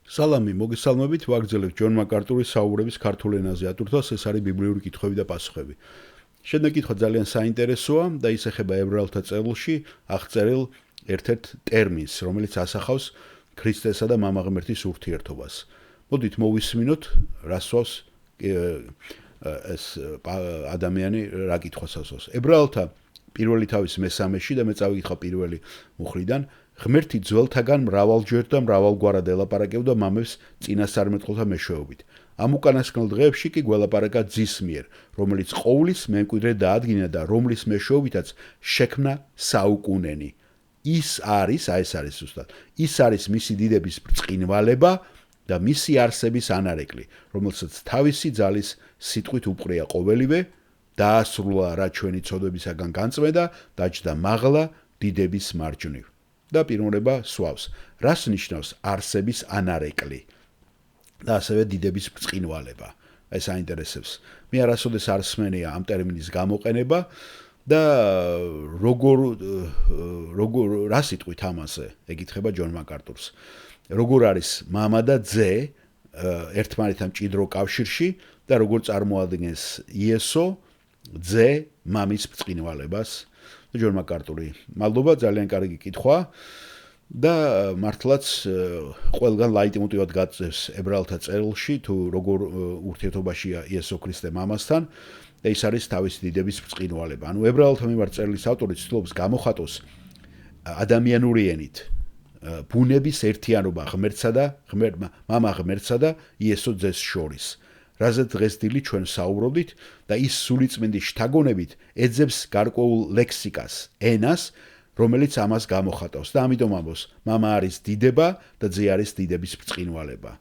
სალამი, მოგესალმებით, ვაგრძელებთ ჯონ მაკარტურის საუბრების ქართულ ენაზე. ატურთავს ეს არის ბიბლიური კითხვები და პასუხები. Შენდა კითხვა ძალიან საინტერესოა და ის ეხება ებრაელთა წერილში აღწერილ ერთ-ერთ ტერმინს, რომელიც ასახავს ქრისტესა და მამა ღმერთის ურთიერთობას. მოდით მოვისმინოთ, რასვავს ეს ადამიანი რა კითხვას ასვავს. ებრაელთა პირველი თავის მესამეში და მე წავიკითხა პირველი მუხრიდან ღმერთი ძველთაგან მრავალჯერ და მრავალგვარად ელაპარაკებდა მამებს წინასწარმეტყველთა მეშვეობით. ამ უკანასკნელ დღეებში კი გველაპარაკა ძის მიერ, რომელიც ყოვლის მემკვიდრე დაადგინა და რომლის მეშვეობითაც შექმნა საუკუნენი. ის არის მისი დიდების ბრწყინვალება და მისი არსების ანარეკლი, რომელსაც თავისი ძალის სიტყვით უპყრია ყოველივე, დაასრულა რა ჩვენი ცოდვებისაგან განწმენდა, დაჯდა მაღლა დიდების მარჯვნივ. და პიროვნება სვავს, რას ნიშნავს არსების ანარეკლი და ასევე დიდების ბრწყინვალება. ეს აინტერესებს. მე არასოდეს არ სმენია ამ ტერმინის გამოყენება და როგორ რა სიტყვით ამაზე ეკითხება ჯონ მაკარტურს. როგორ არის მამა და ძე ერთმანეთთან მჭიდრო კავშირში და როგორ წარმოადგენს იესო ძე მამის ბრწყინვალებას. ჯონ მაკარტური, მადლობა, ძალიან კარგი კითხვა და მართლაც ყველგან ლაიტმოტივად გაწევს ებრაელთა წერილში თუ როგორ ურთიერთობაშია იესო ქრისტე მამასთან და ის არის თავისი დიდების ბრწყინვალება. ანუ ებრაელთა მიმართ წერილის ავტორი ცდილობს გამოხატოს ადამიანური ენით ბუნების ერთიანობა მამა ღმერთსა და იესო ძეს შორის. რაზე დღეს დილით ჩვენ საუბრობდით და ის სულიწმინდის შთაგონებით ეძებს გარკვეულ ლექსიკას, ენას, რომელიც ამას გამოხატავს და ამიტომ ამბობს, მამა არის დიდება და ძე არის დიდების ბრწყინვალება.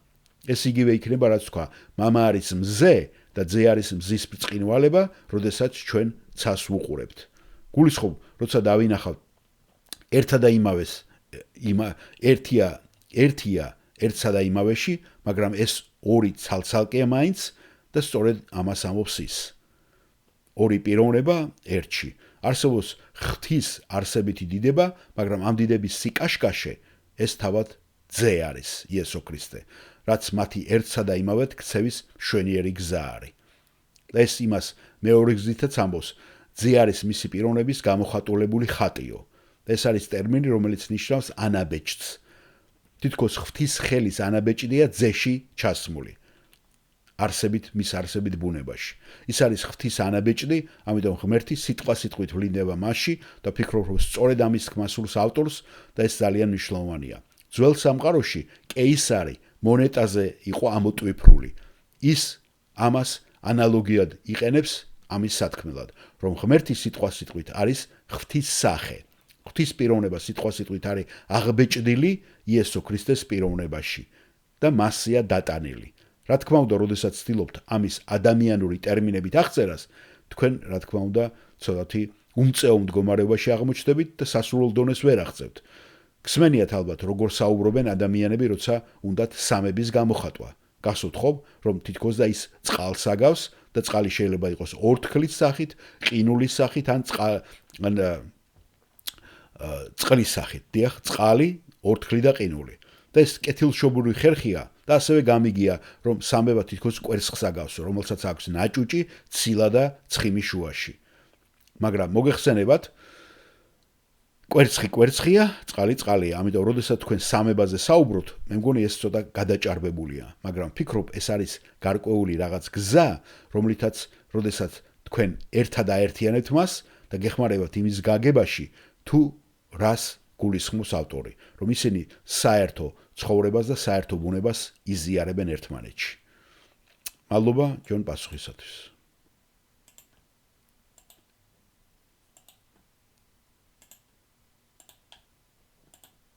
ეს იგივე იქნება, რაც თქვა, მამა არის მზე და ძე არის მზის ბრწყინვალება, როდესაც ჩვენ ცას ვუყურებთ. გულისხმობ, როცა დავინახავთ ერთსა და იმავეს, ერთია ერთსა და იმავეში, მაგრამ ეს ორი ცალ-ცალკეა მაინც და სწორედ ამას ამბობს ის. ორი პიროვნება ერთში. არსებობს ღვთის არსებითი დიდება, მაგრამ ამ დიდების სიკაშკაშე ეს თავად ძე არის, იესო ქრისტე, რაც მათი ერთსა და იმავედ ქცევის მშვენიერი გზა არის. და ეს იმას მეორე გზითაც ამბობს, ძე არის მისი პიროვნების გამოხატულებული ხატიო. ეს არის ტერმინი, რომელიც ნიშნავს ანაბეჭდს. თითქოს ღვთის ხელის ანაბეჭდია ძეში ჩასმული. მის არსებით ბუნებაში. ის არის ღვთის ანაბეჭდი, ამიტომ ღმერთი სიტყვით ვლინდება მასში და ფიქრობ, რომ სწორედ ამის თქმასულს ავტორს და ეს ძალიან მნიშვნელოვანია. ძველ სამყაროში კეისარი მონეტაზე იყო ამოტვიფრული. ის ამას ანალოგიად იყენებს ამის სათქმელად, რომ ღმერთი სიტყვით არის ღვთის სახე. ღვთის პიროვნება სიტყვით არის აღბეჭდილი იესო ქრისტეს პიროვნებაში და მასია დატანილი. რა თქმა უნდა, როდესაც ცდილობთ ამის ადამიანური ტერმინებით აღწერას, თქვენ რა თქმა უნდა, ცოტათი უმწეო მდგომარეობაში აღმოჩნდებით და სასურველ დონეს ვერ აღწევთ. გსმენიათ ალბათ, როგორ საუბრობენ ადამიანები, როცა უნდათ სამების გამოხატვა. გასვთ ხო, რომ თითქოს და ის წყალს აგავს და წყალი შეიძლება იყოს ორთქლის სახით, ყინულის სახით ან წყლის სახით. დიახ, წყალი, ორთქლი და ყინული. და ეს კეთილშობური ხერხია და ასევე გამიგია, რომ სამება თითქოს კვერცხს აგავს, რომელსაც აქვს ნაჭუჭი, ცილა და ცხიმი შუაში. მაგრამ მოგეხსენებათ, კვერცხი კვერცხია, წყალი წყალია. ამიტომ როდესაც თქვენ სამებაზე საუბრობთ, მე მგონი ეს ცოტა გადაჭარბებულია, მაგრამ ფიქრობ, ეს არის გარკვეული რაღაც გზა, რომლითაც როდესაც თქვენ ერთად აერთიანებთ მას და გეხმარებათ იმის გაგებაში, თუ რას გულისხმობს ავტორი, რომ ისინი საერთო ცხოვრებას და საერთო ბუნებას იზიარებენ ერთმანეთში. მადლობა ჯონ პასუხისათვის.